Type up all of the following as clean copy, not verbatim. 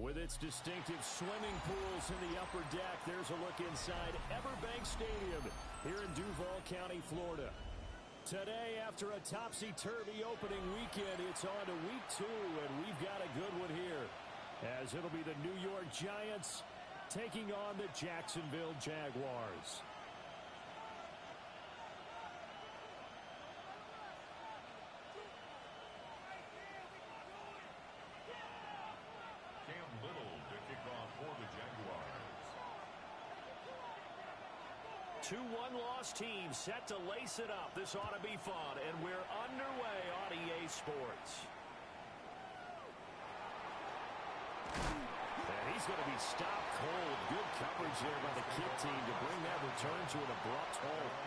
With its distinctive swimming pools in the upper deck, there's a look inside Everbank Stadium here in Duval County, Florida. Today, after a topsy-turvy opening weekend, it's on to week 2, and we've got a good one here, as it'll be the New York Giants taking on the Jacksonville Jaguars. For the Jaguars. 2-1 loss team set to lace it up. This ought to be fun, and we're underway on EA Sports. And he's going to be stopped cold. Good coverage there by the kick team to bring that return to an abrupt halt.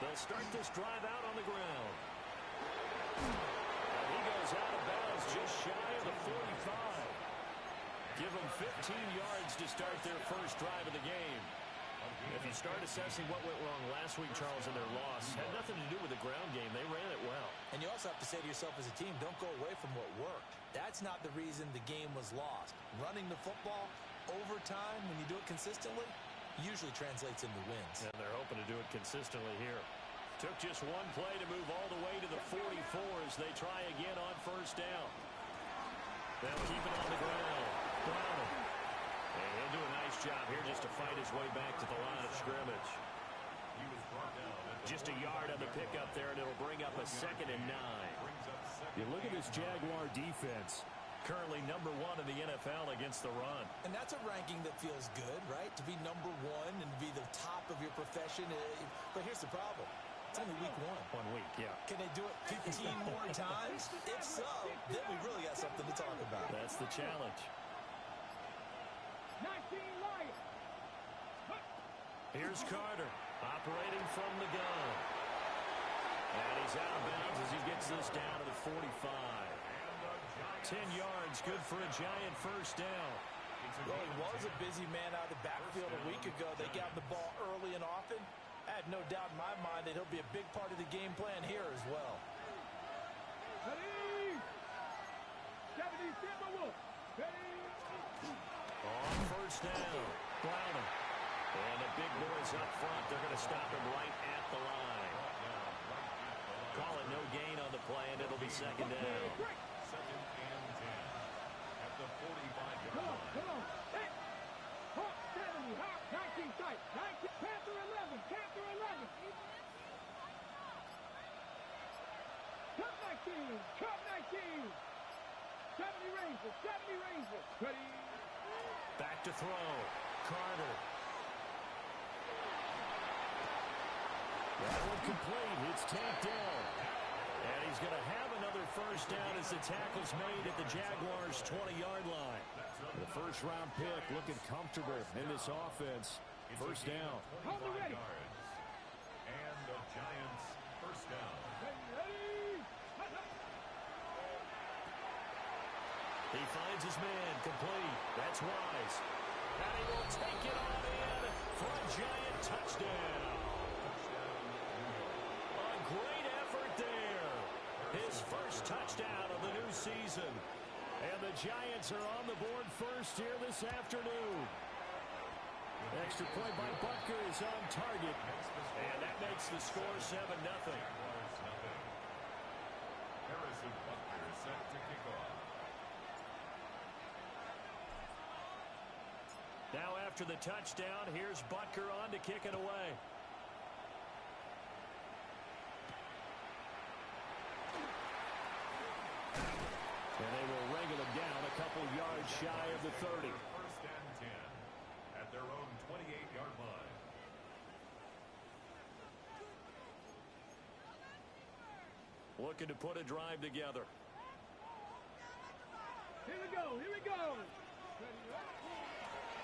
They'll start this drive out on the ground. And he goes out of bounds just shy of the 45. Give them 15 yards to start their first drive of the game. If you start assessing what went wrong last week, Charles, in their loss, had nothing to do with the ground game. They ran it well. And you also have to say to yourself as a team, don't go away from what worked. That's not the reason the game was lost. Running the football over time, when you do it consistently, usually translates into wins. And they're hoping to do it consistently here. Took just one play to move all the way to the 44 as they try again on first down. They'll keep it on the ground. Brown. And he'll do a nice job here just to fight his way back to the line of scrimmage. He was brought down just a yard on the pickup there, and it'll bring up a 2nd and 9. You look at this Jaguar defense. Currently number 1 in the NFL against the run. And that's a ranking that feels good, right? To be number 1 and be the top of your profession. But here's the problem. It's only week 1. 1 week, yeah. Can they do it 15 more times? If so, then we really got something to talk about. That's the challenge. 19 Lions. Here's Carter operating from the gun. And he's out of bounds as he gets this down to the 45. 10 yards, good for a Giant first down. Well, he was a busy man out of the backfield a week ago. They got the ball early and often. I had no doubt in my mind that he'll be a big part of the game plan here as well. Ready? 77 Wolf. Ready? On first down, Browning. And the big boys up front, they're going to stop him right at the line. Call it no gain on the play, and it'll be 2nd down. 2nd and 10 at the 45-yard line. Come on. Hey. Hawk 70. Hawk 19 tight. 19. Panther 11. Panther 11. Cup 19. Cup 19. 70 Rangers. 70 Rangers. Ready? Back to throw. Carter. That one complete. It's tapped down. And he's going to have another first down as the tackle's made at the Jaguars' 20-yard line. The first-round pick looking comfortable in this offense. First down. 25 yards. And the Giants first down. He finds his man complete. That's Wise. And he will take it on in for a Giant touchdown. A great effort there. His first touchdown of the new season. And the Giants are on the board first here this afternoon. Extra point by Butker is on target. And that makes the score 7-0. Harrison Butker set to kick off. Now after the touchdown, here's Butker on to kick it away. And they will wrangle him down a couple yards shy of the 30. First and 10 at their own 28-yard line. Looking to put a drive together. Here we go.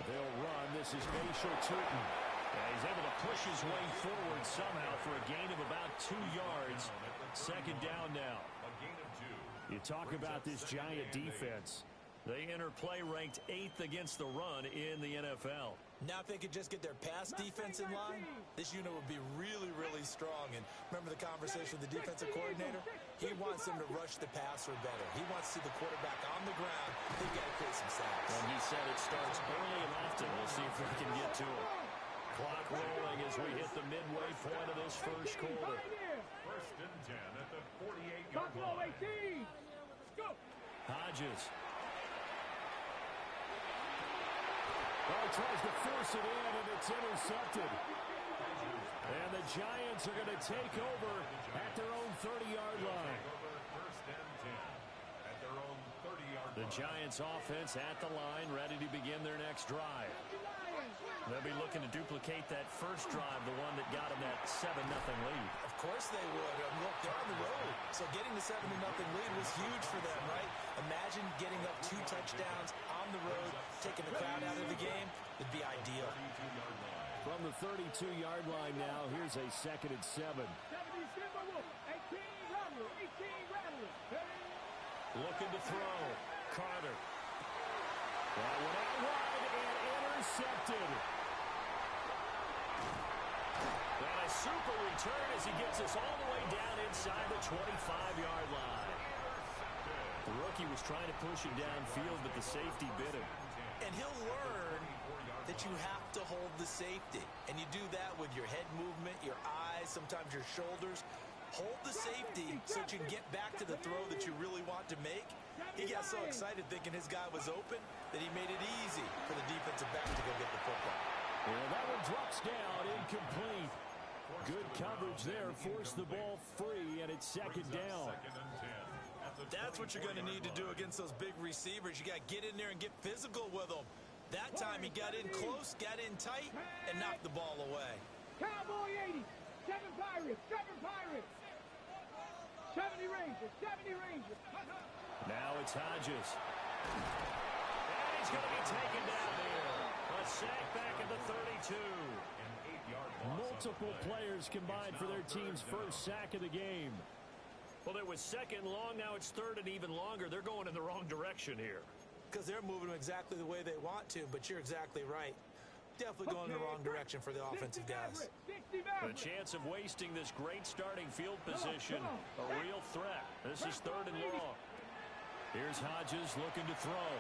They'll run. This is Bashal Tootin. And he's able to push his way forward somehow for a gain of about 2 yards. Second down now. A gain of 2. You talk about this Giant defense. They enter play ranked 8th against the run in the NFL. Now if they could just get their pass defense in line, this unit would be really, really strong. And remember the conversation with the defensive coordinator? He wants them to rush the passer better. He wants to see the quarterback on the ground. They've got to create some sacks. And he said it starts early and often. We'll see if we can get to it. Clock rolling as we hit the midway point of this first quarter. First and 10 at the 48-yard line. Hodges. Well, he tries to force it in, and it's intercepted. And the Giants are going to take over at their own 30-yard line. First and 10 at their own 30-yard line. The Giants offense at the line, ready to begin their next drive. They'll be looking to duplicate that first drive, the one that got them that 7-0 lead. Of course they would. Look, they're on the road. So getting the 7-0 lead was huge for them, right? Imagine getting up 2 touchdowns on the road, taking the crowd out of the game. It'd be ideal. From the 32-yard line now, here's a 2nd and 7. Looking to throw. Carter. That went out wide and intercepted. And a super return as he gets us all the way down inside the 25-yard line. The rookie was trying to push him downfield, but the safety bit him. And he'll learn that you have to hold the safety. And you do that with your head movement, your eyes, sometimes your shoulders. Hold the safety so that you can get back to the throw that you really want to make. He got so excited thinking his guy was open that he made it easy for the defensive back to go get the football. Well, that one drops down, incomplete. Good coverage there, forced the ball free, and it's 2nd down. That's what you're going to need to do against those big receivers. You got to get in there and get physical with them. That time he got in close, got in tight, and knocked the ball away. Cowboy 80, 7 Pirates, 7 Pirates. 70 Rangers, 70 Rangers. Now it's Hodges. And he's going to be taken down here. A sack back at the 32. Multiple players combined for their team's first sack of the game. Well, it was 2nd and long. Now it's 3rd and even longer. They're going in the wrong direction here. Because they're moving exactly the way they want to, but you're exactly right. Definitely going in the wrong direction for the offensive guys. The chance of wasting this great starting field position, a real threat. This is 3rd and long. Here's Hodges looking to throw.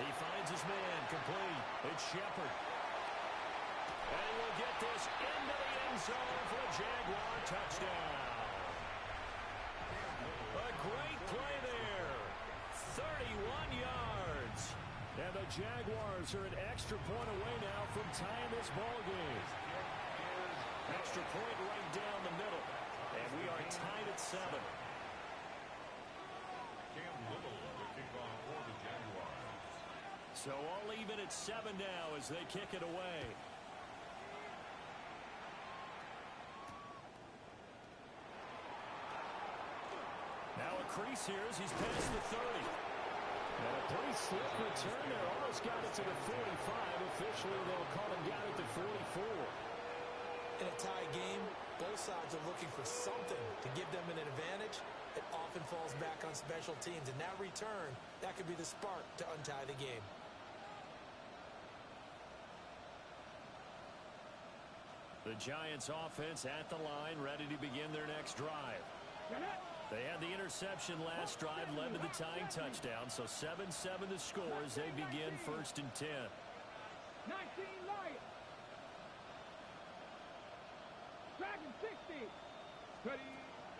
He finds his man, complete. It's Shepard. And we'll get this into the end zone for a Jaguar touchdown. A great play there. 31 yards. And the Jaguars are an extra point away now from tying this ball game. Extra point right down the middle. And we are tied at 7. So all even at 7 now as they kick it away. Now a crease here as he's past the 30. And a pretty slick return there. Almost got it to the 45. Officially, they'll call him down at the 44. In a tie game, both sides are looking for something to give them an advantage. It often falls back on special teams. And that return, that could be the spark to untie the game. The Giants offense at the line, ready to begin their next drive. They had the interception last drive, led to the tying touchdown. So 7-7 the score as they begin 1st and 10. 19 Lions. Dragon 60. Ready.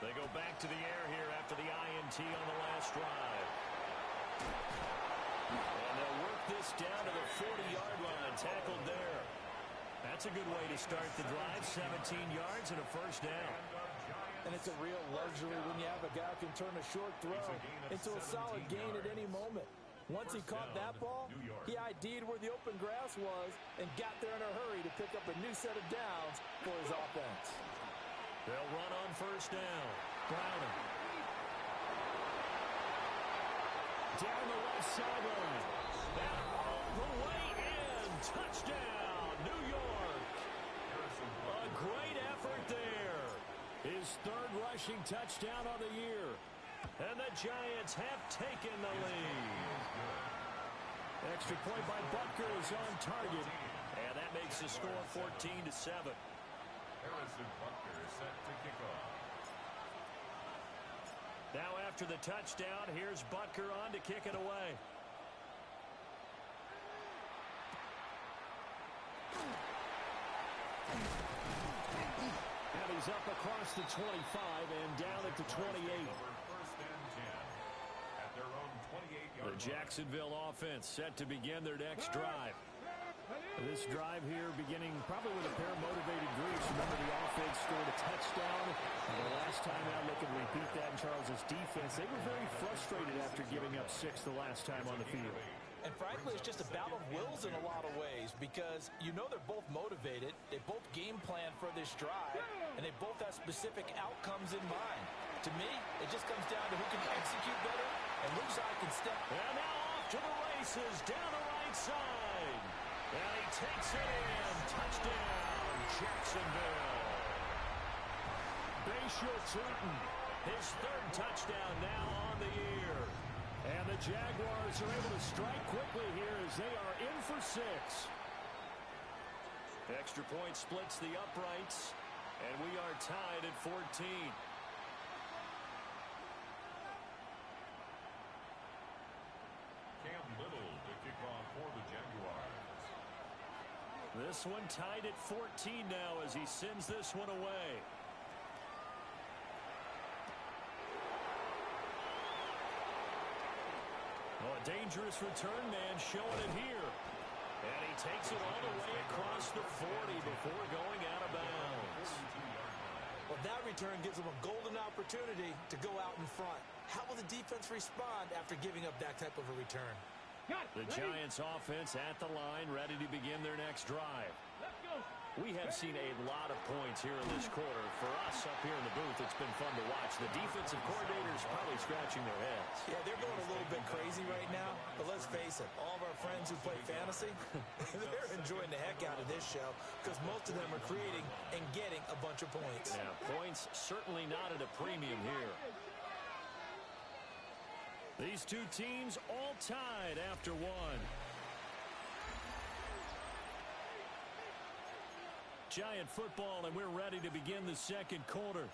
They go back to the air here after the INT on the last drive. And they'll work this down to the 40-yard line, tackled there. That's a good way to start the drive, 17 yards and a 1st down. And it's a real luxury when you have a guy who can turn a short throw into a solid gain at any moment. Once he caught that ball, he ID'd where the open grass was and got there in a hurry to pick up a new set of downs for his offense. They'll run on 1st down. Browner. Down the left sideline. And all the way in. Touchdown. New York. A great effort there. His third rushing touchdown on the year. And the Giants have taken the lead. Extra point by Butker is on target. And that makes the score 14-7. Harrison Butker is set to kick off. Now after the touchdown, here's Butker on to kick it away. And he's up across the 25 and down at the 28. The Jacksonville offense set to begin their next drive. This drive here beginning probably with a pair of motivated Greeks. Remember, the offense scored a touchdown. And the last time out, they can repeat that in Charles's defense. They were very frustrated after giving up 6 the last time on the field. And frankly, it's just a battle of wills in a lot of ways because you know they're both motivated. They both game plan for this drive, and they both have specific outcomes in mind. To me, it just comes down to who can execute better and which side can step. And now off to the races down the right side. And he takes it in. Touchdown, Jacksonville. Bayshore Tootin, his third touchdown now on the year. And the Jaguars are able to strike quickly here as they are in for 6. Extra point splits the uprights, and we are tied at 14. Cam Little to kick off for the Jaguars. This one tied at 14 now as he sends this one away. Oh, a dangerous return man showing it here. And he takes it all the way across the 40 before going out of bounds. Well, that return gives them a golden opportunity to go out in front. How will the defense respond after giving up that type of a return? The Giants offense at the line, ready to begin their next drive. Let's go. We have seen a lot of points here in this quarter. For us up here in the booth, it's been fun to watch. The defensive coordinators probably scratching their heads. Yeah, they're going a little bit crazy right now, but let's face it, all of our friends who play fantasy, they're enjoying the heck out of this show because most of them are creating and getting a bunch of points. Yeah, points certainly not at a premium here. These two teams all tied after one. Giant football, and we're ready to begin the second quarter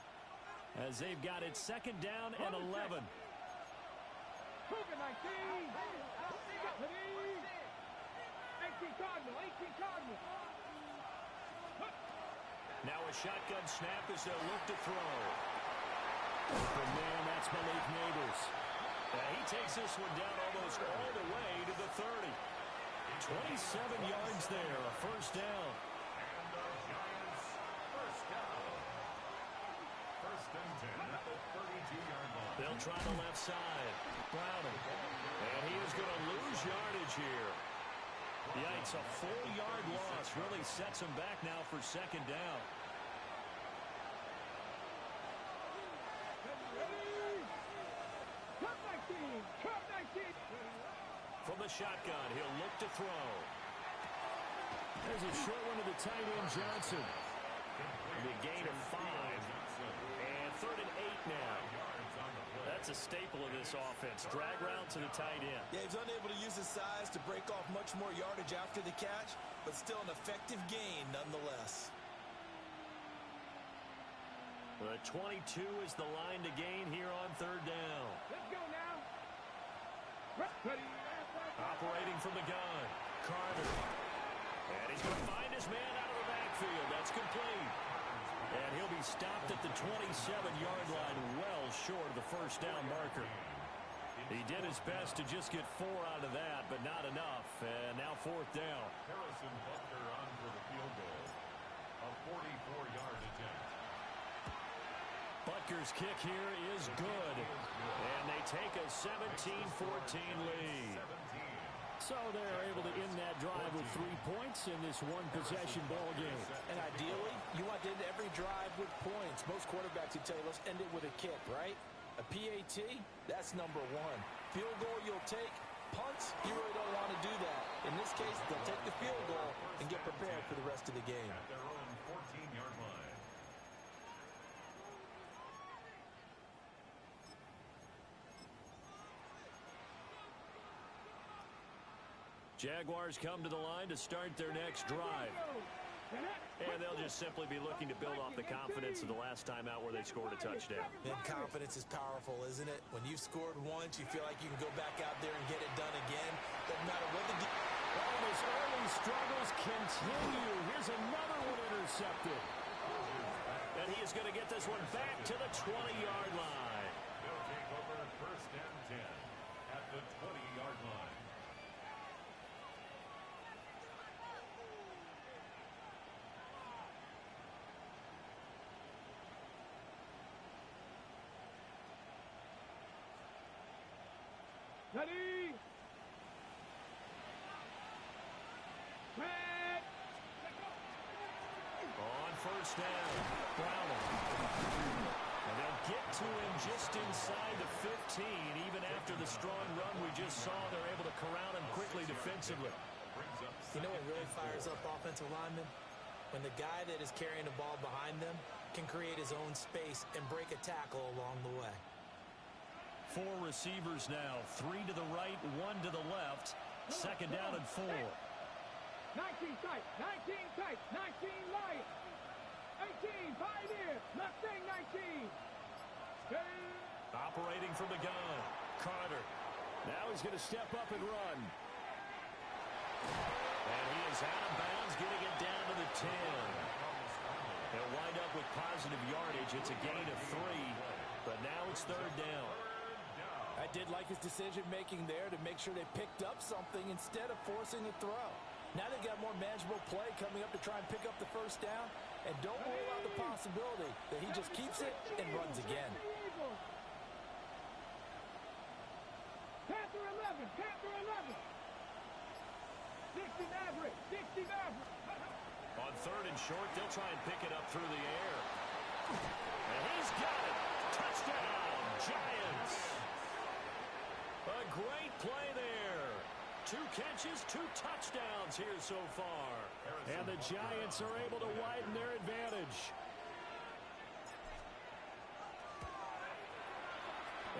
as they've got it second down and 11. 18 Cardinal, 18 Cardinal. Now a shotgun snap as they'll look to throw. Open man, that's Malik Neighbors. He takes this one down almost all the way to the 30. 27 yards there, a first down. They'll try the left side. Browning. And he is going to lose yardage here. Yikes, a 4-yard loss really sets him back now for second down. From the shotgun, he'll look to throw. There's a short one to the tight end, Johnson. The gain of 5. And 3rd and 8 now. That's a staple of this offense. Drag route to the tight end. Yeah, he's unable to use his size to break off much more yardage after the catch, but still an effective gain nonetheless. The 22 is the line to gain here on 3rd down. Let's go now. Operating from the gun. Carter. And he's going to find his man out of the backfield. That's complete. And he'll be stopped at the 27-yard line, well short of the first down marker. He did his best to just get 4 out of that, but not enough. And now 4th down. Harrison Butker on for the field goal. A 44-yard attempt. Butker's kick here is good. And they take a 17-14 lead. So they're able to end that drive with 3 points in this one-possession ball game. And ideally, you want to end every drive with points. Most quarterbacks would tell you, let's end it with a kick, right? A PAT, that's number 1. Field goal you'll take, punts, you really don't want to do that. In this case, they'll take the field goal and get prepared for the rest of the game. At their own 14-yard line. Jaguars come to the line to start their next drive. And they'll just simply be looking to build off the confidence of the last time out where they scored a touchdown. And confidence is powerful, isn't it? When you've scored once, you feel like you can go back out there and get it done again. Doesn't matter what the... All his early struggles continue. Here's another one intercepted. And he is going to get this one back to the 20-yard line. They'll take over first and 10 at the 20-yard line. Ready? Red. On first down, Brownell. And they'll get to him just inside the 15. Even after the strong run we just saw, they're able to corral him quickly defensively. You know what really fires up offensive linemen? When the guy that is carrying the ball behind them can create his own space and break a tackle along the way. 4 receivers now, 3 to the right, 1 to the left. Second down and 4. 19 tight, 19 tight, 19 light, 18 pioneer, left thing 19. Operating from the gun, Carter. Now he's going to step up and run. And he is out of bounds, getting it down to the 10. They'll wind up with positive yardage. It's a gain of 3, but now it's third down. I did like his decision-making there to make sure they picked up something instead of forcing the throw. Now they've got more manageable play coming up to try and pick up the first down. And don't rule out the possibility that he just keeps it and runs again. Panther 11, Panther 11. 60 Maverick, 60 Maverick. On third and short, they'll try and pick it up through the air. And he's got it. Touchdown, Giants. A great play there. 2 catches, 2 touchdowns here so far. And the Giants are able to widen their advantage.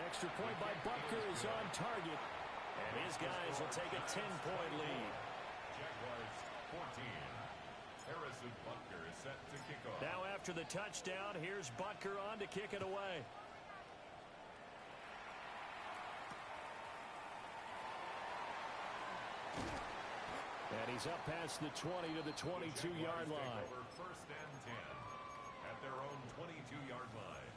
Extra point by Butker is on target. And his guys will take a 10-point lead. Jaguars 14. Harrison Butker is set to kick off. Now after the touchdown, here's Butker on to kick it away. And he's up past the 20 to the 22-yard line. Over first and 10 at their own 22-yard line.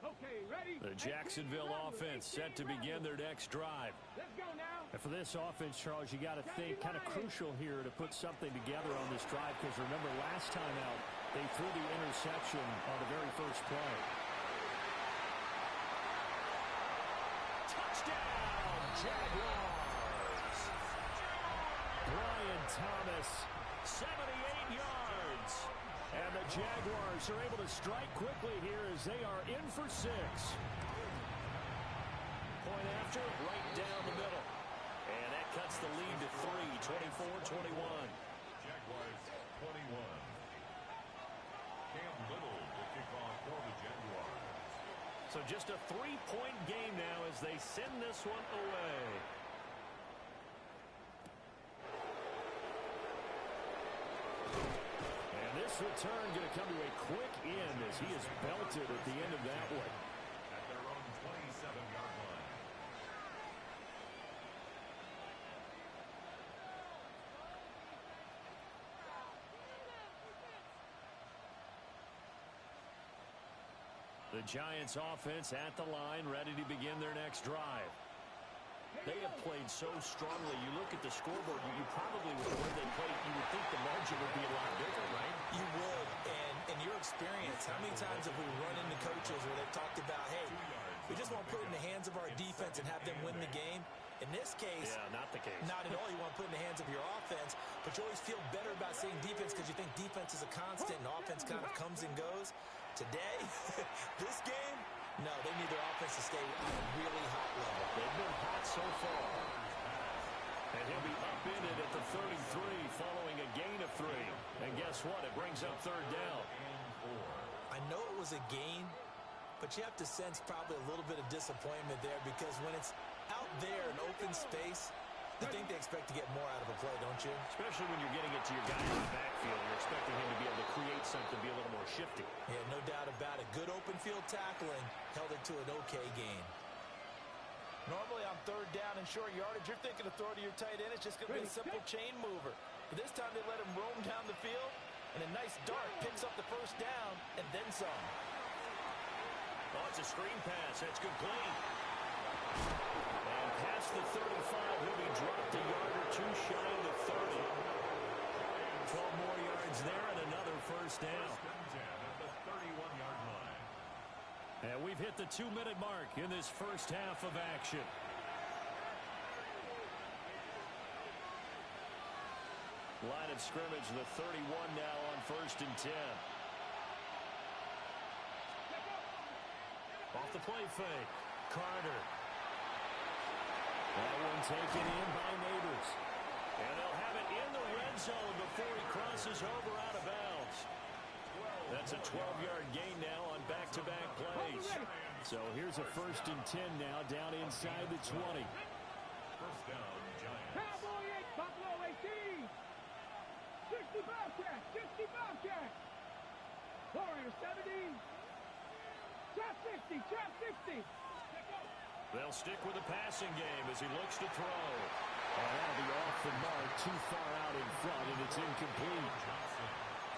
Okay, ready? The Jacksonville offense set to begin their next drive. Let's go now. And for this offense, Charles, you got to think kind of crucial here to put something together on this drive, because remember last time out they threw the interception on the very first play. Touchdown, Jaguars! Brian Thomas, 78 yards. And the Jaguars are able to strike quickly here as they are in for 6. Point after, right down the middle. And that cuts the lead to 3, 24-21. Jaguars 21. Cam Little will kick off for the Jaguars. So just a 3-point game now as they send this one away. And this return going to come to a quick end as he is belted at the end of that one. At their own 27-yard line. The Giants offense at the line, ready to begin their next drive. They have played so strongly. You look at the scoreboard, you probably, with the way they played, you would think the margin would be a lot bigger, right? You would, and in your experience, how many times have we run into coaches where they've talked about, hey, we just want to put it in the hands of our defense and have them win the game? In this case, yeah, not the case. Not at all. You want to put it in the hands of your offense, but you always feel better about saying defense because you think defense is a constant and offense kind of comes and goes. Today, this game, No, they need their offense to stay at a really hot level. They've been hot so far. And he'll be upended at the 33 following a gain of 3. And guess what? It brings up third down. I know it was a gain, but you have to sense probably a little bit of disappointment there because when it's out there in open space, I think they expect to get more out of a play, don't you? Especially when you're getting it to your guy in the backfield. You're expecting him to be able to create something, be a little more shifty. Yeah, no doubt about it. Good open field tackling held it to an okay gain. Normally on third down and short yardage, you're thinking to throw to your tight end. It's just going to be a simple chain mover. But this time they let him roam down the field, and a nice dart picks up the first down and then some. Oh, it's a screen pass. That's complete. And past the 35, he'll be dropped a yard or two shy of the 30. 12 more yards there and another first down. At the 31-yard line. And we've hit the 2-minute mark in this first half of action. Line of scrimmage, the 31 now on 1st and 10. Off the play fake. Carter. That one taken in by Neighbors. And they'll have it in the red zone before he crosses over out of bounds. That's a 12-yard gain now on back-to-back plays. So here's a 1st and 10 now down inside the 20. First down, Giants. Cowboy 8, Buffalo 18. 60 Bobcats, 60 Bobcats. Warriors 70. Trap 60, trap 60. They'll stick with the passing game as he looks to throw. And that'll be off the mark, too far out in front, and it's incomplete.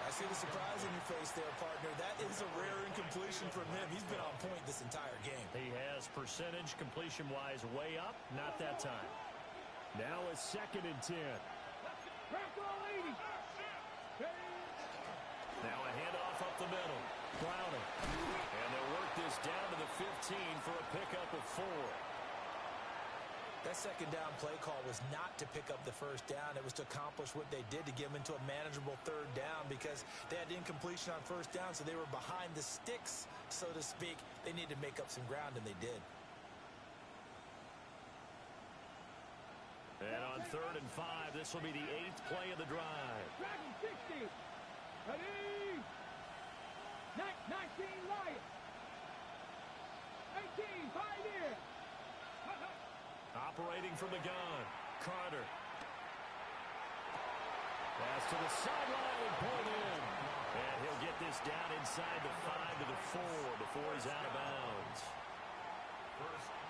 I see the surprise in your face there, partner. That is a rare incompletion from him. He's been on point this entire game. He has percentage completion-wise way up, not that time. Now a 2nd and 10. Crackle 80. Now a handoff up the middle. Browning. And they'll work this down to the 15 for a pickup of 4. That second down play call was not to pick up the first down. It was to accomplish what they did to get them into a manageable third down because they had incompletion on first down, so they were behind the sticks, so to speak. They needed to make up some ground, and they did. And on 3rd and 5, this will be the 8th play of the drive. Dragon 60. Ready. 19 Lions. 18 Pioneer. Operating from the gun. Carter. Pass to the sideline and pulled in. And he'll get this down inside the 5 to the 4 before he's out of bounds.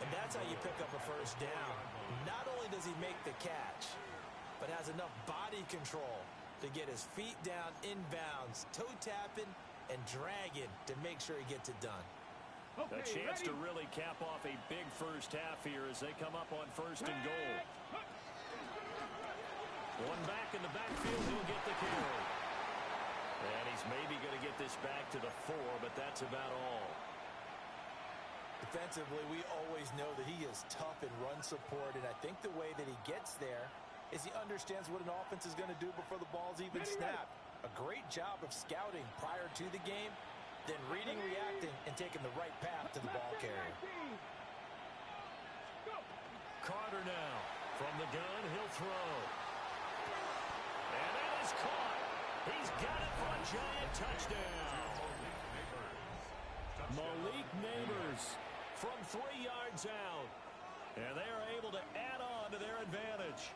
And that's how you pick up a first down. Not only does he make the catch, but has enough body control to get his feet down inbounds, toe tapping and dragging to make sure he gets it done. A chance to really cap off a big first half here as they come up on 1st and goal. One back in the backfield, he'll get the carry. And he's maybe going to get this back to the 4, but that's about all. Defensively, we always know that he is tough in run support, and I think the way that he gets there is he understands what an offense is going to do before the ball's even snapped. A great job of scouting prior to the game, then reading, reacting, and taking the right path to the ball carrier. Carter now. From the gun, he'll throw. And that is caught. He's got it for a giant touchdown. Malik Neighbors from 3 yards out. And they are able to add on to their advantage.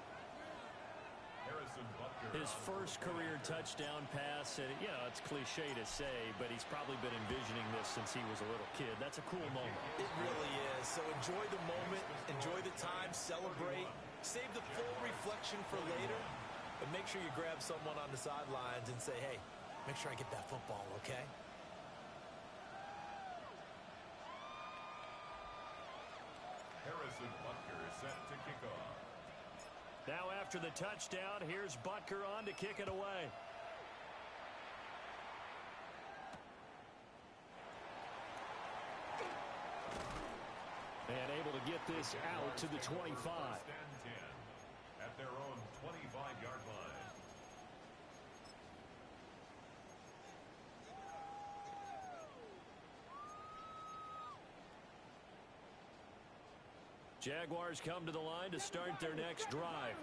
His first career touchdown pass, and you know, it's cliche to say, but he's probably been envisioning this since he was a little kid. That's a cool moment. It really is. So enjoy the moment, enjoy the time, celebrate, save the full reflection for later, but make sure you grab someone on the sidelines and say, hey, make sure I get that football, okay? Harrison Butker is set to kick off. Now after the touchdown, here's Butker on to kick it away. And able to get this out to the 25. First and 10 at their own 25-yard line. Jaguars come to the line to start their next drive.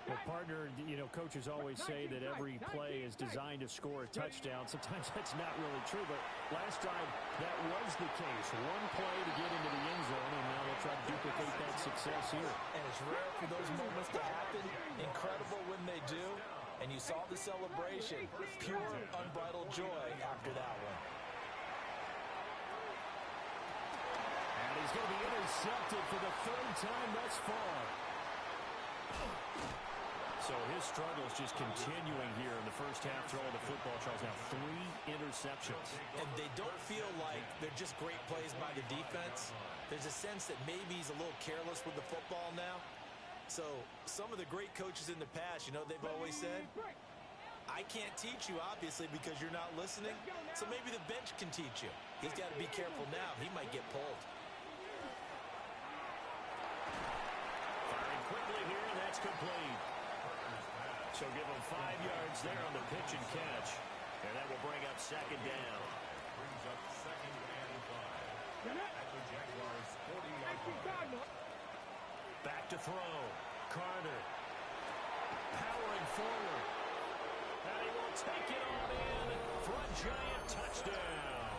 Well, partner, coaches always say that every play is designed to score a touchdown. Sometimes that's not really true, but last drive that was the case. One play to get into the end zone, and now they'll try to duplicate that success here. And it's rare for those moments to happen. Incredible when they do. And you saw the celebration. Pure, unbridled joy after that one. And he's going to be intercepted for the third time thus far. So his struggles just continuing here in the first half throwing the football. Charles, now 3 interceptions. And they don't feel like they're just great plays by the defense. There's a sense that maybe he's a little careless with the football now. So some of the great coaches in the past, they've always said, I can't teach you, obviously, because you're not listening. So maybe the bench can teach you. He's got to be careful now. He might get pulled. Firing quickly here, and that's complete. So give him 5 yards there on the pitch and catch. And that will bring up second down. Brings up second and 5. At the Jaguars' 40-yard line. Back to throw. Carter. Powering forward. And he will take it on in for a giant touchdown.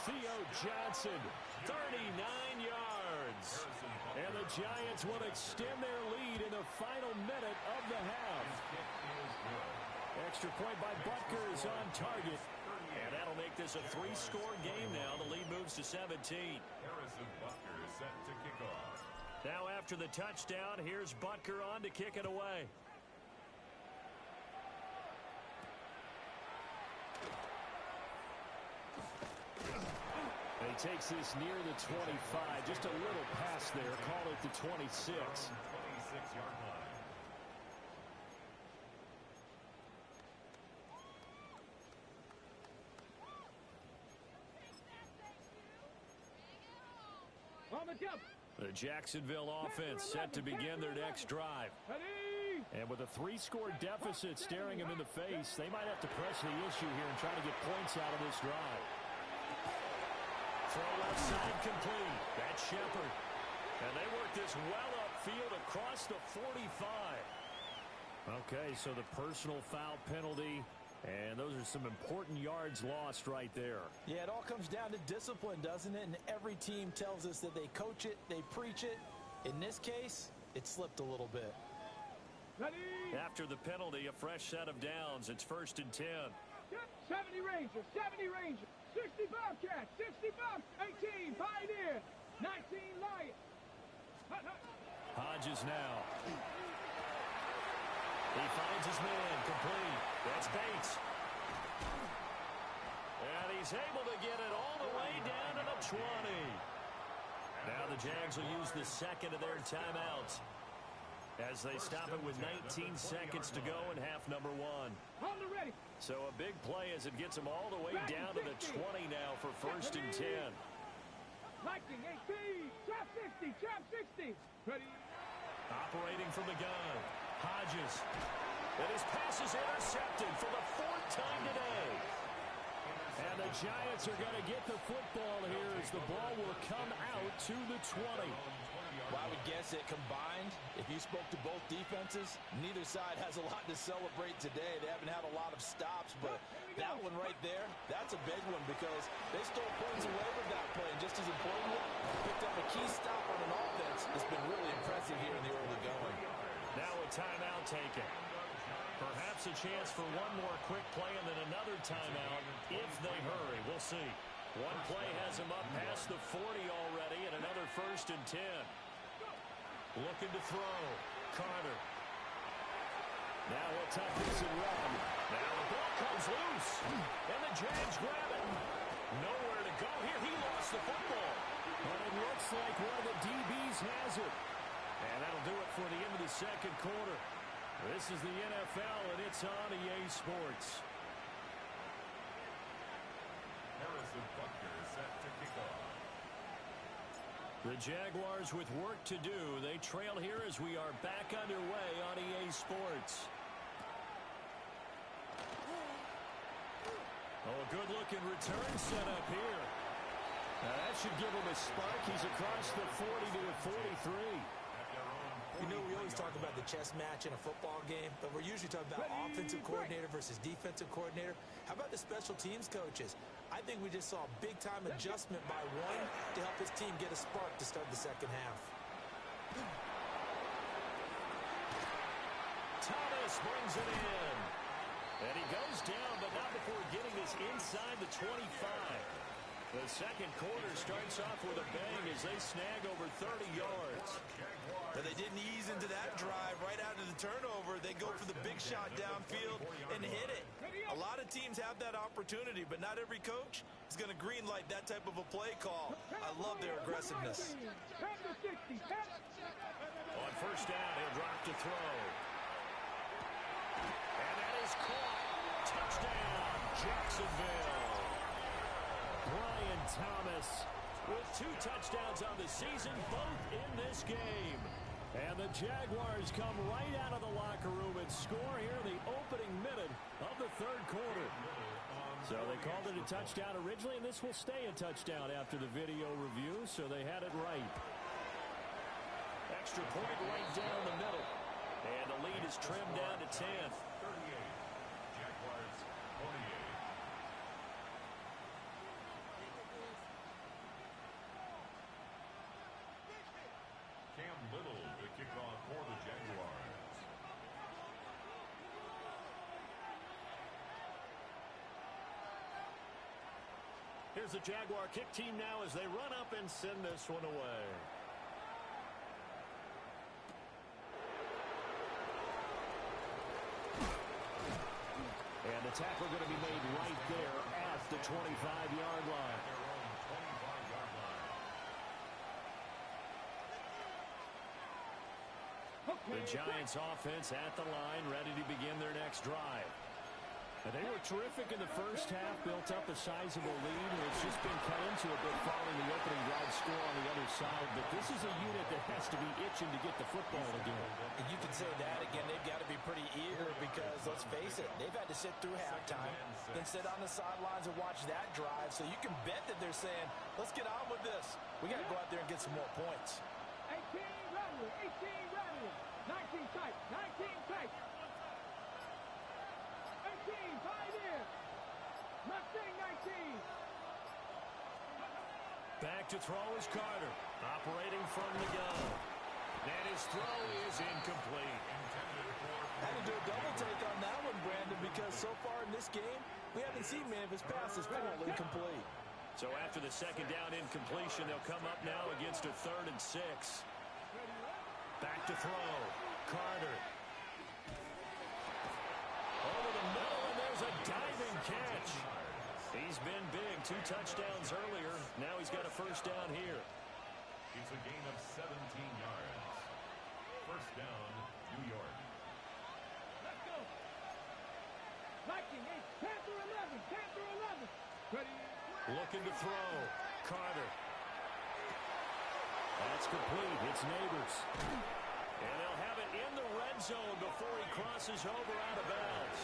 Theo Johnson, 39 yards. And the Giants will extend their lead in the final minute of the half. Extra point by Butker is on target. And that'll make this a 3-score game now. The lead moves to 17. Harrison Butker is set to kick off. Now after the touchdown, here's Butker on to kick it away. He takes this near the 25. Just a little pass there. Call it the 26. 26-yard line. On the jump. The Jacksonville offense set to begin their next drive. And with a 3-score deficit staring them in the face, they might have to press the issue here and try to get points out of this drive. Throw left side complete. That's Shepard. And they work this well upfield across the 45. Okay, so the personal foul penalty. And those are some important yards lost right there. Yeah, it all comes down to discipline, doesn't it? And every team tells us that they coach it, they preach it. In this case, it slipped a little bit. After the penalty, a fresh set of downs. It's 1st and 10. 70 Rangers, 70 Rangers, 60 Bobcats, 60 Bobs, 18 Pioneer, 19 Lions. Hodges now. He finds his man, complete. That's Bates. And he's able to get it all the way down to the 20. Now the Jags will use the second of their timeouts as they stop it with 19 seconds to go in half number 1. So a big play as it gets them all the way down to the 20 now for 1st and 10. Lightning 18, trap 60, trap 60. Ready. Operating from the gun. Hodges. And his pass is intercepted for the 4th time today. And the Giants are going to get the football here as the ball will come out to the 20. Well, I would guess that combined, if you spoke to both defenses, neither side has a lot to celebrate today. They haven't had a lot of stops, but that one right there, that's a big one because they stole points away with that play. And just as importantly, picked up a key stop on an offense that's been really impressive here in the early going. Now a timeout taken. Perhaps a chance for one more quick play and then another timeout if they hurry. We'll see. One play has him up past the 40 already and another 1st and 10. Looking to throw. Carter. Now he'll tuck this and run. Now the ball comes loose. And the Jags grab it. Nowhere to go here. He lost the football. But it looks like one of the DBs has it. And that'll do it for the end of the second quarter. This is the NFL, and it's on EA Sports. Harrison Butker is set to kick off. The Jaguars with work to do. They trail here as we are back underway on EA Sports. Oh, a good-looking return set up here. That should give him a spark. He's across the 40 to the 43. You know, we always talk about the chess match in a football game, but we're usually talking about offensive coordinator versus defensive coordinator. How about the special teams coaches? I think we just saw a big-time adjustment by one to help his team get a spark to start the second half. Thomas brings it in. And he goes down, but not before getting this inside the 25. The second quarter starts off with a bang as they snag over 30 yards. But they didn't ease into that drive right out of the turnover. They go for the big shot downfield and hit it. A lot of teams have that opportunity, but not every coach is going to greenlight that type of a play call. I love their aggressiveness. On first down, he'll drop to throw. And that is caught. Touchdown, Jacksonville. Brian Thomas with 2 touchdowns on the season, both in this game. And the Jaguars come right out of the locker room and score here in the opening minute of the third quarter. So they called it a touchdown originally, and this will stay a touchdown after the video review, so they had it right. Extra point right down the middle. And the lead is trimmed down to 10. 38. Jaguars 28. Cam Little, the kickoff for the Jaguars. Here's the Jaguar kick team now as they run up and send this one away. And the tackle going to be made right there at the 25-yard line. Their own 25-yard line. The Giants offense at the line, ready to begin their next drive. And they were terrific in the first half, built up a sizable lead, and it's just been cut into a bit following the opening drive score on the other side. But this is a unit that has to be itching to get the football again. And you can say that again, they've got to be pretty eager because, let's face it, they've had to sit through halftime, then sit on the sidelines and watch that drive. So you can bet that they're saying, let's get on with this. We got to go out there and get some more points. 18 Rattler, 18 Rattler, 19 tight, 19 tight. 18, Pioneer. Mustang 19. Back to throw is Carter, operating from the gun. And his throw is incomplete. Had to do a double take on that one, Brandon, because so far in this game, we haven't seen many of his passes fully complete. So after the second down incompletion, they'll come up now against a 3rd and 6. Back to throw. Carter. Over the middle, and there's a diving catch. He's been big. 2 touchdowns earlier. Now he's got a first down here. It's a gain of 17 yards. First down, New York. Let's go. Viking 8, Panther 11, Panther 11. Ready. Looking to throw. Carter. That's complete. It's Neighbors. And they'll have it in the red zone before he crosses over out of bounds.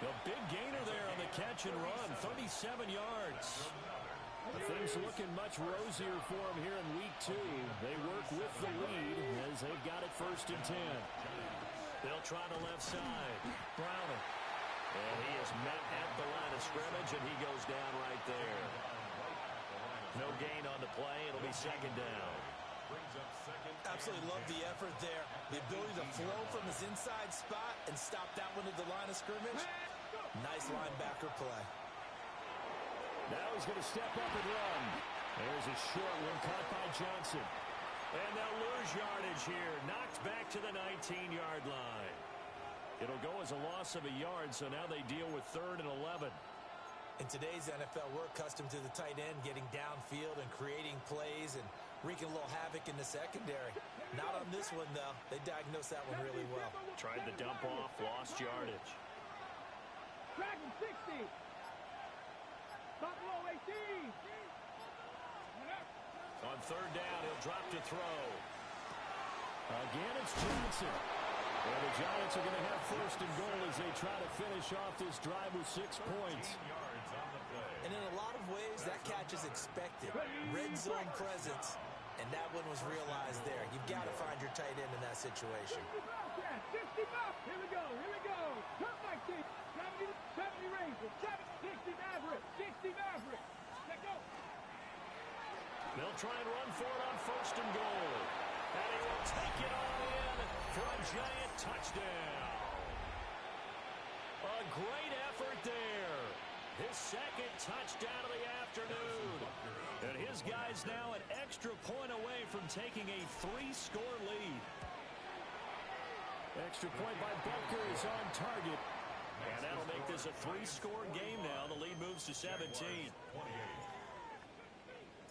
The big gainer there on the catch and run, 37 yards. Things looking much rosier for him here in week 2. They work with the lead as they've got it 1st and 10. They'll try the left side. Browning. And he is met at the line of scrimmage, and he goes down right there. No gain on the play. It'll be 2nd down. Absolutely love the effort there. The ability to flow from his inside spot and stop that one at the line of scrimmage. Nice linebacker play. Now he's going to step up and run. There's a short one caught by Johnson. And they'll lose yardage here. Knocked back to the 19-yard line. It'll go as a loss of a yard, so now they deal with 3rd and 11. In today's NFL, we're accustomed to the tight end getting downfield and creating plays and wreaking a little havoc in the secondary. Not on this one, though. They diagnosed that one really well. Tried the dump off, lost yardage. Dragon 60. Buffalo 18. On 3rd down, he'll drop to throw. Again, it's Johnson. And the Giants are going to have 1st and goal as they try to finish off this drive with 6 points. And in a lot of ways, yards. That catch is expected. Red zone presence, and that one was realized there. You've got to find your tight end in that situation. 60 bucks. Here we go. Here we go. Come back, team. 70 Rangers. 60 Maverick. 60 Maverick. Let's go. They'll try and run for it on 1st and goal. And he will take it on in for a giant touchdown. A great effort there. His 2nd touchdown of the afternoon. And his guys now an extra point away from taking a 3-score lead. Extra point by Butker is on target. And that'll make this a 3-score game now. The lead moves to 17.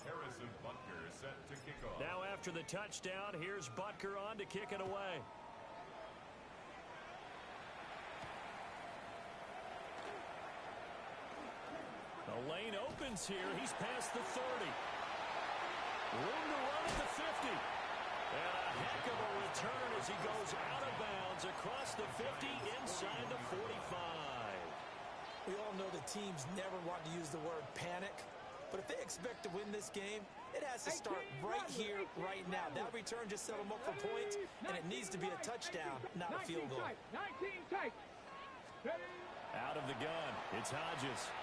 Harrison Butker is set to kick off. Now after the touchdown, here's Butker on to kick it away. The lane opens here. He's past the 30. Room to run at the 50. And a heck of a return as he goes out of bounds across the 50 inside the 45. We all know the teams never want to use the word panic. But if they expect to win this game, it has to start right here, right now. That return just set them up for points, and it needs to be a touchdown, not a field goal. 19 tight. Out of the gun, it's Hodges.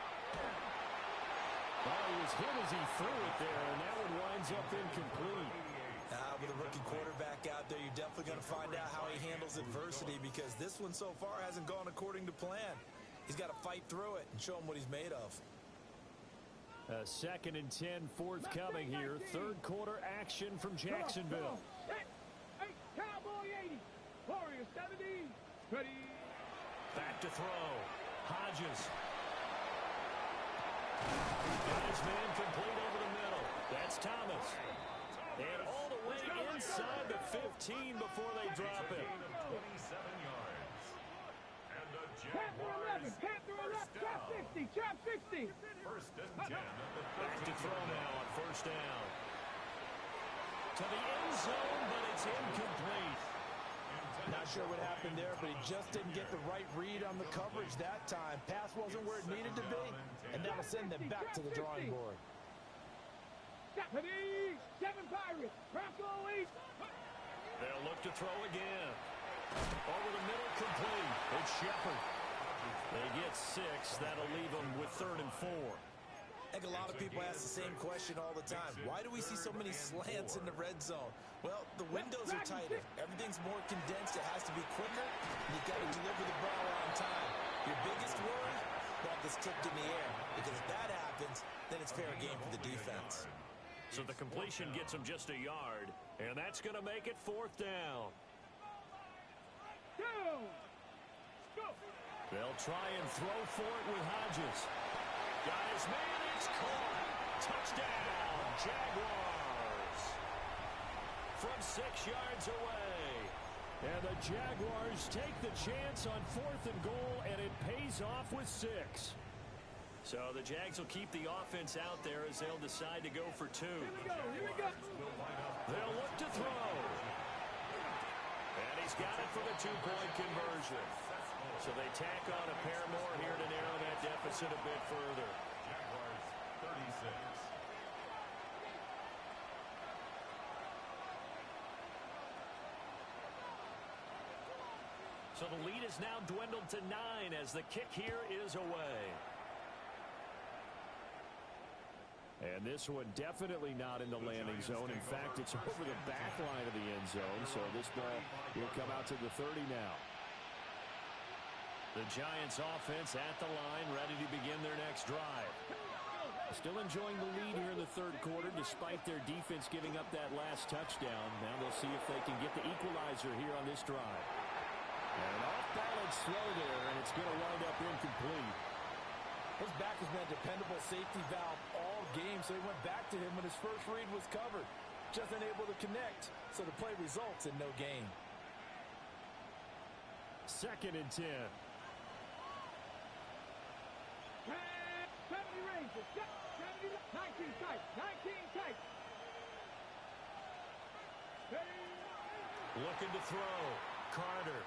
Well, he was hit as he threw it there, and that one winds up incomplete. With a rookie quarterback out there, you're definitely going to find out how he handles adversity, because this one so far hasn't gone according to plan. He's got to fight through it and show him what he's made of. 2nd and 10 forthcoming here. 3rd quarter action from Jacksonville. Cowboy 80. Warriors 70. Ready. Back to throw. Hodges. Got his man complete over the middle. That's Thomas. And all the way inside the 15 before they drop it. 27 yards. And the Jaguars. Panther 11. Trap 60. Trap 60. 1st and 10 at the 13. Back to throw now on 1st down. To the end zone, but it's incomplete. Not sure what happened there, but he just didn't get the right read on the coverage that time. Pass wasn't where it needed to be, and that'll send them back to the drawing board. 7 Pirates. Bronco 8. They'll look to throw again. Over the middle, complete. It's Shepard. They get 6. That'll leave them with 3rd and 4. I think a lot of people ask the same question all the time. Why do we see so many slants in the red zone? Well, the windows are tighter. Everything's more condensed. It has to be quicker, and you've got to deliver the ball on time. Your biggest worry? Ball gets tipped in the air. Because if that happens, then it's fair game for the defense. So the completion gets them just a yard, and that's going to make it 4th down. They'll try and throw for it with Hodges. Got his man, it's caught. Touchdown, Jaguars. From 6 yards away. And the Jaguars take the chance on 4th and goal, and it pays off with 6. So the Jags will keep the offense out there as they'll decide to go for 2. Here we go. They'll look to throw. And he's got it for the 2-point conversion. So they tack on a pair more here to narrow that deficit a bit further. Jaguars 36. So the lead is now dwindled to 9 as the kick here is away. And this one definitely not in the landing zone. In fact, it's over the back line of the end zone. So this ball will come out to the 30 now. The Giants offense at the line, ready to begin their next drive. Still enjoying the lead here in the 3rd quarter, despite their defense giving up that last touchdown. Now they'll see if they can get the equalizer here on this drive. And an off-balance throw there, and it's going to wind up incomplete. His back has been a dependable safety valve all game, so he went back to him when his first read was covered. Just unable to connect, so the play results in no gain. 2nd and 10. 70 Rangers. 70, 19 tight. 19 tight. Looking to throw. Carter.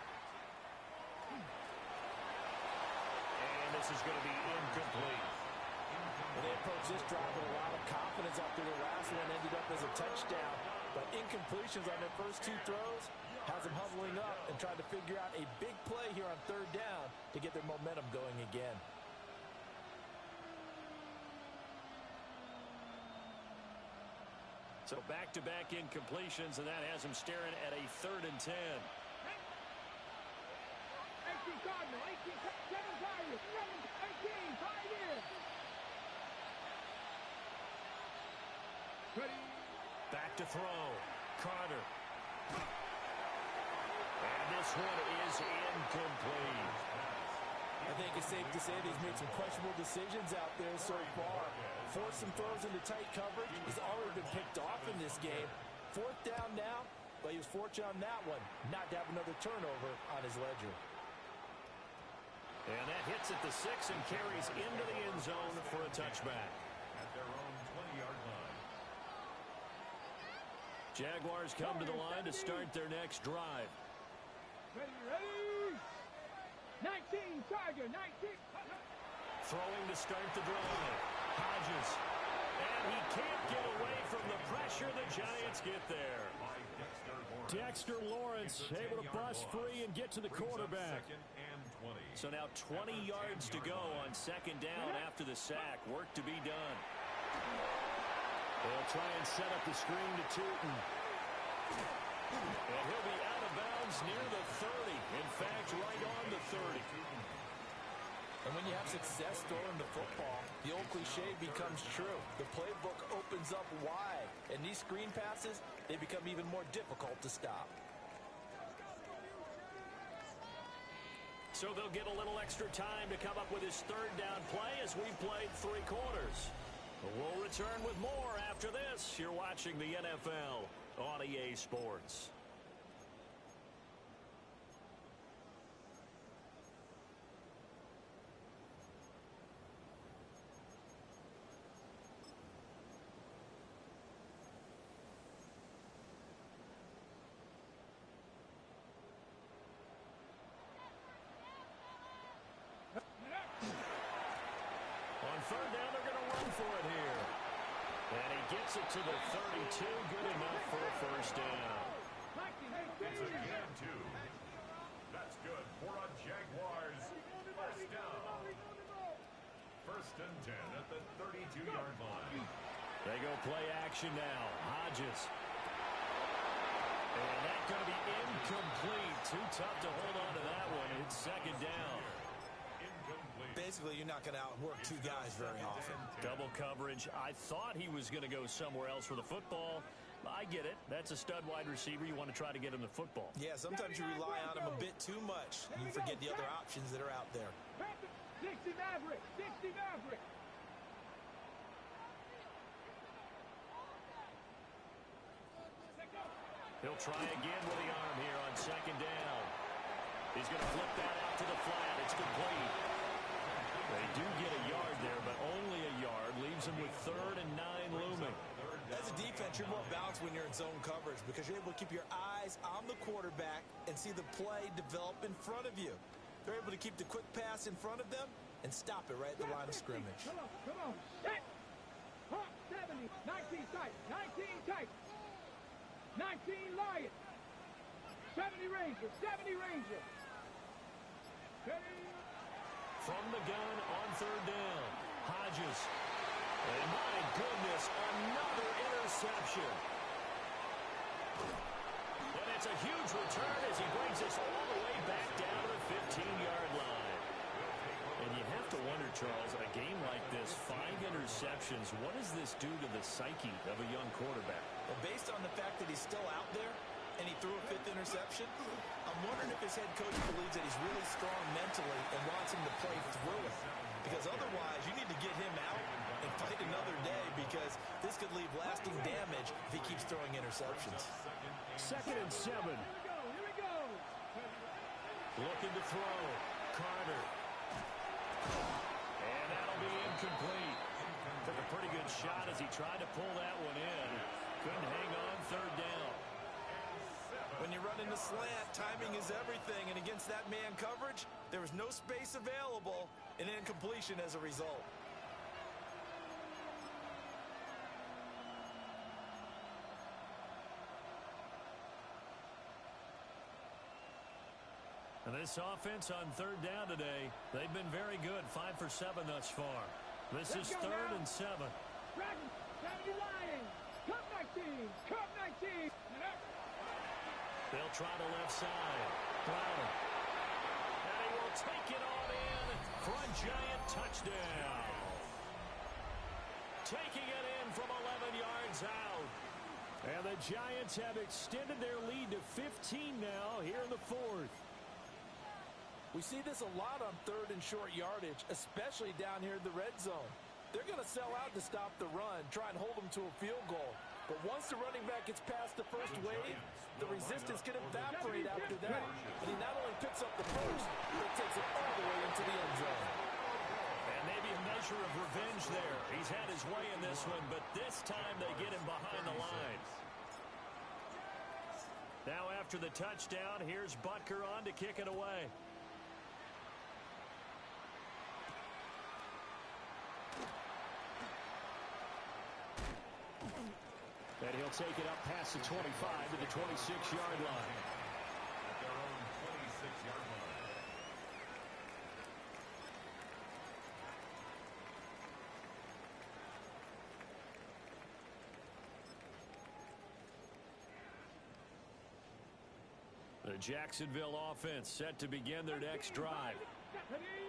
And this is going to be incomplete. Well, they approached this drive with a lot of confidence after the last one ended up as a touchdown. But incompletions on their first two throws has them huddling up and trying to figure out a big play here on third down to get their momentum going again. So back-to-back incompletions, and that has them staring at a 3rd and 10. 18 Cardinal, 18, 7 Tigers, 18, 5 in. Ready. Back to throw. Carter. And this one is incomplete. I think it's safe to say that he's made some questionable decisions out there so far. Forced some throws into tight coverage. He's already been picked off in this game. 4th down now, but he was fortunate on that one not to have another turnover on his ledger. And that hits at the 6 and carries into the end zone for a touchback. At their own 20-yard line. Jaguars come to the line to start their next drive. Ready, ready. 19 Tiger, 19. Throwing to start the drive. Hodges. And he can't get away from the pressure. The Giants get there. Dexter Lawrence able to bust free and get to the quarterback. So now 20 yards to go on 2nd down after the sack. Work to be done. They'll try and set up the screen to Tootin. And he'll be out of bounds near the 30. In fact, right on the 30. And when you have success throwing the football, the old cliche becomes true. The playbook opens up wide. And these screen passes, they become even more difficult to stop. So they'll get a little extra time to come up with his 3rd down play as we played 3 quarters. We'll return with more after this. You're watching the NFL on EA Sports. On 3rd down, they're going to run for it here. And he gets it to the 32. Good enough for a 1st down. It's a gain of 2. That's good for a Jaguars 1st down. 1st and 10 at the 32-yard line. They go play action now. Hodges. And that's going to be incomplete. Too tough to hold on to that one. It's 2nd down. Basically, you're not going to outwork 2 guys very often. Double coverage. I thought he was going to go somewhere else for the football. I get it. That's a stud wide receiver. You want to try to get him the football. Yeah, sometimes you rely on him a bit too much. You forget the other options that are out there. 60 Maverick, 60 Maverick. He'll try again with the arm here on 2nd down. He's going to flip that out to the flat. It's complete. They do get a yard there, but only a yard. Leaves him with 3rd and 9 looming. As a defense, you're more balanced when you're in zone coverage because you're able to keep your eyes on the quarterback and see the play develop in front of you. They're able to keep the quick pass in front of them and stop it right at the line of scrimmage. Come on. Set. Hawk 70, 19 tight, 19 tight. 19 Lion. 70 Ranger, 70 Ranger. From the gun on 3rd down. Hodges. And my goodness, another interception. And it's a huge return as he brings us all the way back down to the 15-yard line. And you have to wonder, Charles, a game like this, 5 interceptions, what does this do to the psyche of a young quarterback? Well, based on the fact that he's still out there and he threw a 5th interception, I'm wondering if his head coach believes that he's really strong mentally and wants him to play through it. Because otherwise, you need to get him out and fight another day because this could leave lasting damage if he keeps throwing interceptions. 2nd and 7. Here we go. Looking to throw. Carter. And that'll be incomplete. Took a pretty good shot as he tried to pull that one in. Couldn't hang on 3rd down. When you run in the slant, timing is everything. And against that man coverage, there was no space available and incompletion as a result. This offense on third down today, they've been very good. 5 for 7 thus far. This is 3rd and 7. Dragons, 70 Lions. Cup 19. Cup 19. They'll try the left side. Clowney. And he will take it on in for a Giant touchdown. Taking it in from 11 yards out. And the Giants have extended their lead to 15 now here in the 4th. We see this a lot on 3rd and short yardage, especially down here in the red zone. They're going to sell out to stop the run, try and hold them to a field goal. But once the running back gets past the first wave, the resistance can evaporate after that. And he not only picks up the first, but takes it all the way into the end zone. And maybe a measure of revenge there. He's had his way in this one, but this time they get him behind the line. Now after the touchdown, here's Butker on to kick it away. And he'll take it up past the 25 to the 26-yard line. At their own 26-yard line. The Jacksonville offense set to begin their next drive.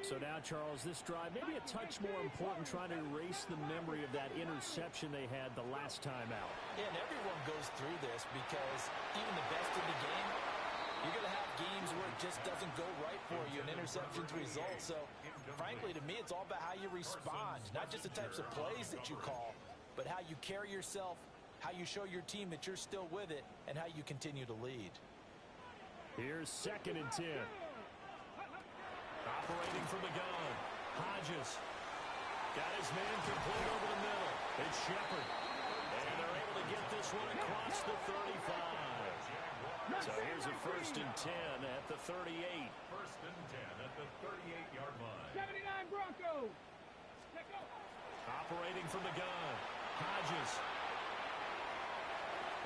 So now, Charles, this drive maybe a touch more important, trying to erase the memory of that interception they had the last time out. Yeah, and everyone goes through this because even the best in the game, you're going to have games where it just doesn't go right for you and interceptions result. So, frankly, to me, it's all about how you respond, not just the types of plays that you call, but how you carry yourself, how you show your team that you're still with it, and how you continue to lead. Here's 2nd and 10. Operating from the gun. Hodges. Got his man complete over the middle. It's Shepard. And they're able to get this one across the 35. So here's a 1st and 10 at the 38. 1st and 10 at the 38-yard line. 79 Broncos. Operating from the gun. Hodges.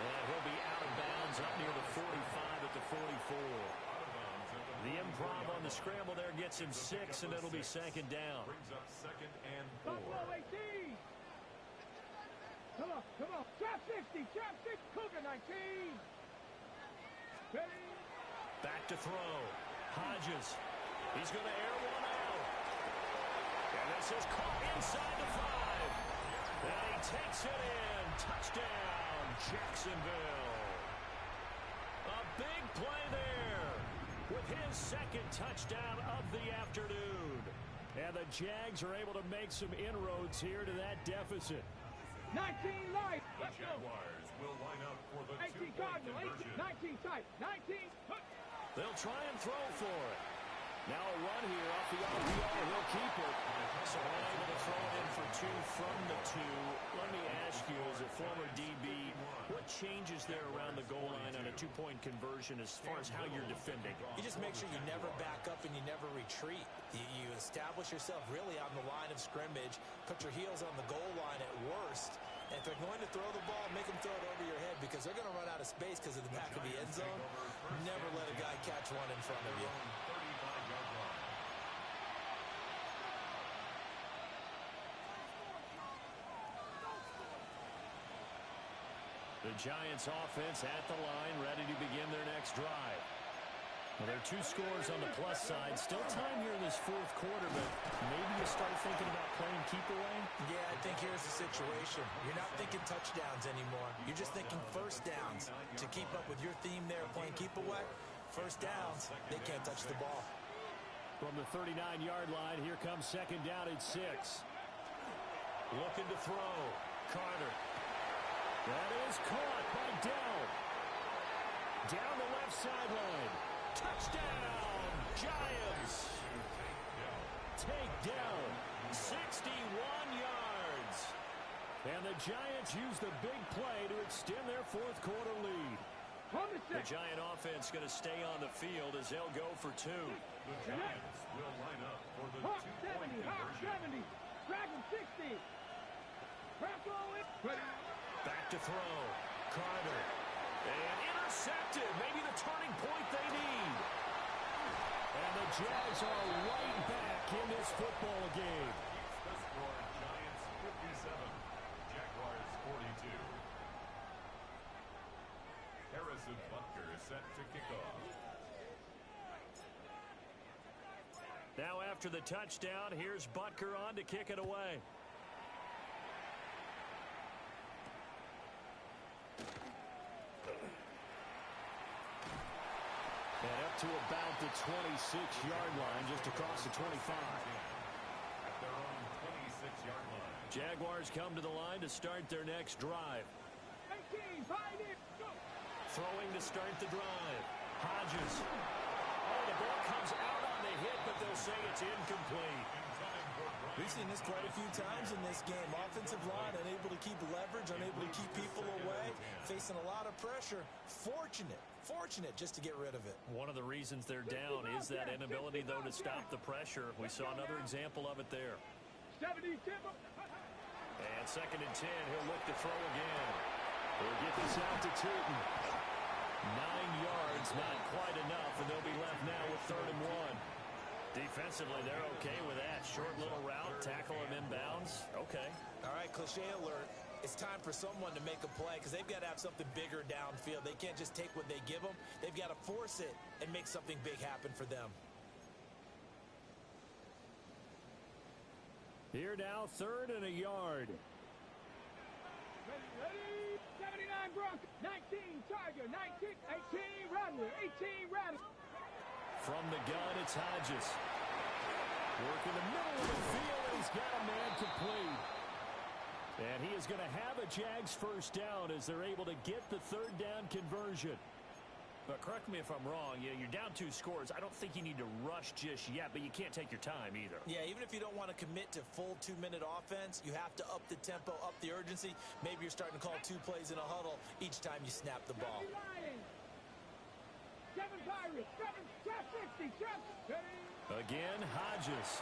And he'll be out of bounds up near the 45 at the 44. The improv on the scramble there gets him 6, and it'll be 2nd down. Brings up 2nd and 4. Buffalo 18. Come on, come on. Trap 60, trap 6, Cougar 19. Ready? Back to throw. Hodges. He's going to air one out. And this is caught inside the 5. And he takes it in. Touchdown, Jacksonville. A big play there with his 2nd touchdown of the afternoon. And the Jags are able to make some inroads here to that deficit. 19 light. The Jaguars will line up for the 18 2-point Cardinal, conversion. 19 tight, 19. They'll try and throw for it. Now a run here off the RPO. He'll keep it. So able to throw it in for 2 from the 2. Let me ask you, as a former DB, what changes there around the goal line on a 2-point conversion as far as how you're defending? You just make sure you never back up and you never retreat. You establish yourself really on the line of scrimmage, put your heels on the goal line at worst, and if they're going to throw the ball, make them throw it over your head because they're going to run out of space because of the back of the end zone. Never let a guy catch one in front of you. 35-yard line. The Giants offense at the line, ready to begin their next drive. Well, there are 2 scores on the plus side. Still time here in this 4th quarter, but maybe you start thinking about playing keep away? Yeah, I think here's the situation. You're not thinking touchdowns anymore. You're just thinking first downs. To keep up with your theme there, playing keep away, first downs, they can't touch the ball. From the 39-yard line, here comes 2nd down at 6. Looking to throw. Carter. That is caught by Dell. Down the left sideline. Touchdown, Giants. Take down, 61 yards. And the Giants use the big play to extend their 4th quarter lead. The Giant offense going to stay on the field as they'll go for 2. The Giants will line up for the Hawk 2-point 70, Hawk conversion. 70. Dragon 60. Bronco ready. Back to throw. Carter. And intercepted. Maybe the turning point they need. And the Jags are right back in this football game. The score, Giants 57, Jaguars 42. Harrison Butker is set to kick off. Now after the touchdown, here's Butker on to kick it away. And up to about the 26-yard line, just across the 25. At their own 26-yard line. Jaguars come to the line to start their next drive. 18, find it, go. Throwing to start the drive. Hodges. Oh, the ball comes out on the hit, but they'll say it's incomplete. We've seen this quite a few times in this game. Offensive line unable to keep leverage, unable to keep people away, facing a lot of pressure. Fortunate just to get rid of it. One of the reasons they're down is that inability, though, to stop the pressure. We saw another example of it there. 70, Timber. And 2nd and 10, he'll look to throw again. We'll get this out to Tootin. 9 yards, not quite enough, and they'll be left now with 3rd and 1. Defensively, they're okay with that. Short little route, tackle him inbounds. Okay. All right, cliche alert. It's time for someone to make a play because they've got to have something bigger downfield. They can't just take what they give them. They've got to force it and make something big happen for them. Here now, 3rd and a yard. Ready, 79 Broncos, 19 Tiger, 19, 18 Rattler, 18 Rattler. From the gun, it's Hodges. Work in the middle of the field, and he's got a man complete. And he is going to have a Jags first down as they're able to get the 3rd down conversion. But correct me if I'm wrong, you're down 2 scores. I don't think you need to rush just yet, but you can't take your time either. Yeah, even if you don't want to commit to full 2-minute offense, you have to up the tempo, up the urgency. Maybe you're starting to call 2 plays in a huddle each time you snap the ball. 7 Pirates, 7, trap 60, trap. Again, Hodges.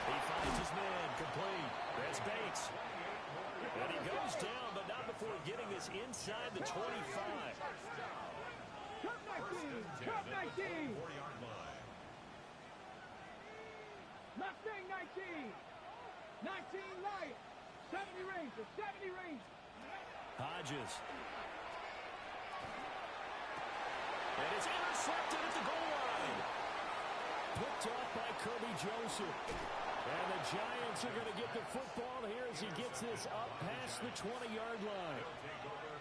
He finds his man, complete. That's Bates. And he goes down, but not before getting this inside the 25. Trap 19, trap 19. 4-yard line. Mustang 19, 19 Lion, 70 Rangers, 70 Rangers. Hodges. And it's intercepted at the goal line. Picked off by Kirby Joseph. And the Giants are going to get the football here as he gets this up past the 20-yard line.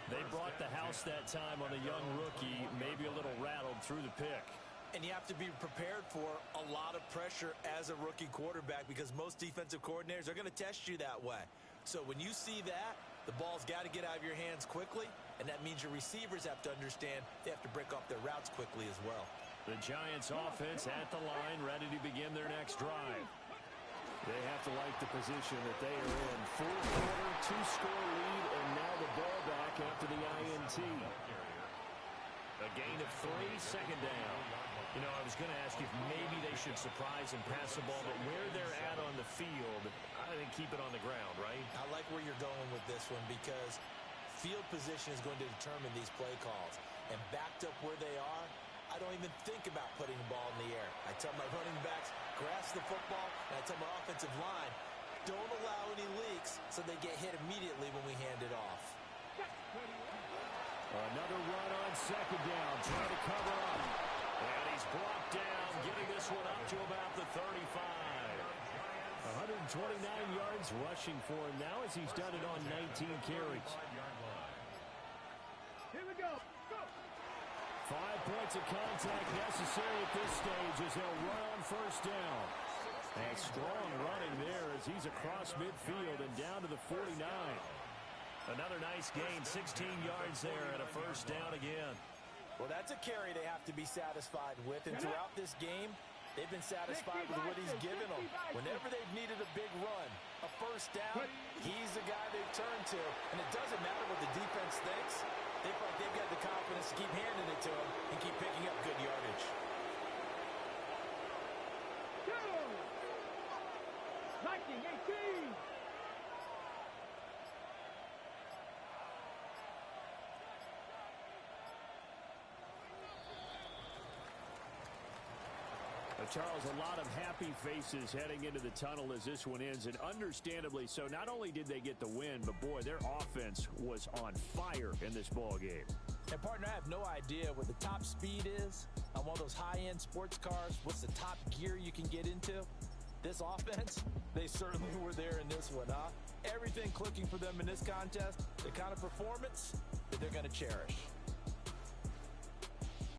They brought the house that time on the young rookie, maybe a little rattled through the pick. And you have to be prepared for a lot of pressure as a rookie quarterback because most defensive coordinators are going to test you that way. So when you see that, the ball's got to get out of your hands quickly, and that means your receivers have to understand they have to break off their routes quickly as well. The Giants offense at the line, ready to begin their next drive. They have to like the position that they are in. 4th quarter, 2-score lead, and now the ball back after the INT. A gain of 3, 2nd down. You know, I was going to ask you if maybe they should surprise and pass the ball, but where they're at on the field, I think keep it on the ground, right? I like where you're going with this one because field position is going to determine these play calls. And backed up where they are, I don't even think about putting the ball in the air. I tell my running backs, grasp the football, and I tell my offensive line, don't allow any leaks so they get hit immediately when we hand it off. Another run on 2nd down, trying to cover up. And he's brought down, getting this one up to about the 35. 129 yards rushing for him now as he's done it on 19 carries. Here we go. Go. 5 points of contact necessary at this stage as they'll run on 1st down. And strong running there as he's across midfield and down to the 49. Another nice gain, 16 yards there and a 1st down again. Well, that's a carry they have to be satisfied with. And throughout this game, they've been satisfied with what he's given them. Whenever they've needed a big run, a 1st down, he's the guy they've turned to. And it doesn't matter what the defense thinks. They feel like they've got the confidence to keep handing it to him and keep picking up good yardage. 19, 18. Charles, a lot of happy faces heading into the tunnel as this one ends, and understandably so. Not only did they get the win, but, boy, their offense was on fire in this ball game. And, partner, I have no idea what the top speed is on one of those high-end sports cars. What's the top gear you can get into? This offense, they certainly were there in this one, huh? Everything clicking for them in this contest, the kind of performance that they're going to cherish.